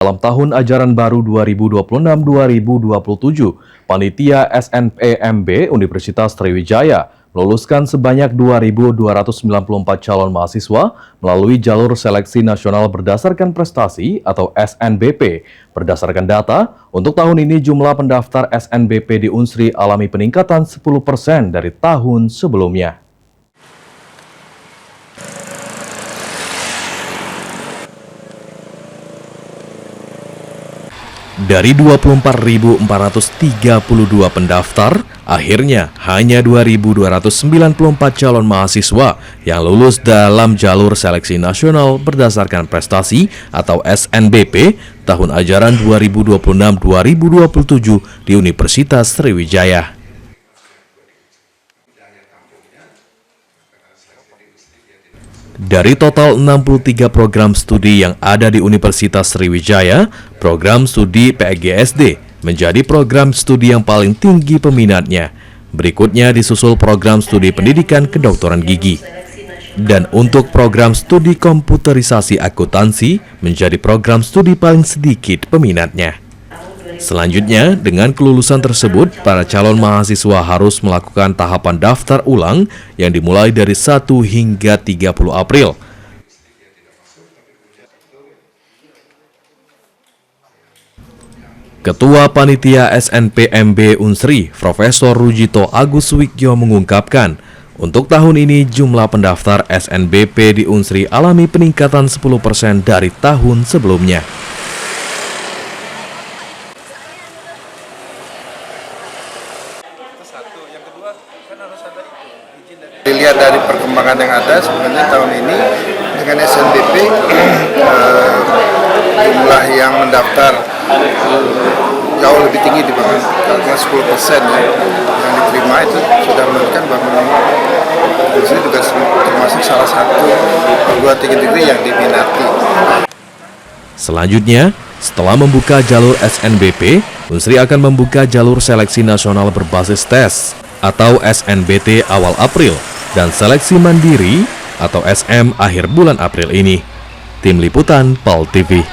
Dalam tahun ajaran baru 2026-2027, Panitia SNPMB Universitas Sriwijaya meluluskan sebanyak 2.294 calon mahasiswa melalui jalur seleksi nasional berdasarkan prestasi atau SNBP. Berdasarkan data, untuk tahun ini jumlah pendaftar SNBP di Unsri alami peningkatan 10% dari tahun sebelumnya. Dari 24.432 pendaftar, akhirnya hanya 2.294 calon mahasiswa yang lulus dalam jalur seleksi nasional berdasarkan prestasi atau SNBP tahun ajaran 2026-2027 di Universitas Sriwijaya. Dari total 63 program studi yang ada di Universitas Sriwijaya, program studi PGSD menjadi program studi yang paling tinggi peminatnya. Berikutnya disusul program studi pendidikan kedokteran gigi. Dan untuk program studi komputerisasi akuntansi menjadi program studi paling sedikit peminatnya. Selanjutnya, dengan kelulusan tersebut, para calon mahasiswa harus melakukan tahapan daftar ulang yang dimulai dari 1 hingga 30 April. Ketua Panitia SNPMB Unsri, Profesor Rujito Agus Wikyo mengungkapkan, untuk tahun ini jumlah pendaftar SNBP di Unsri alami peningkatan 10% dari tahun sebelumnya. Dilihat dari perkembangan yang ada, sebenarnya tahun ini dengan SNBP jumlah yang mendaftar jauh lebih tinggi dibanding 10% ya. Yang diterima itu sudah menunjukkan bahwa Unsri juga termasuk salah satu perguruan tinggi negeri yang diminati. Selanjutnya, setelah membuka jalur SNBP, Unsri akan membuka jalur seleksi nasional berbasis tes atau SNBT awal April dan seleksi mandiri atau SM akhir bulan April ini. Tim Liputan PAL TV.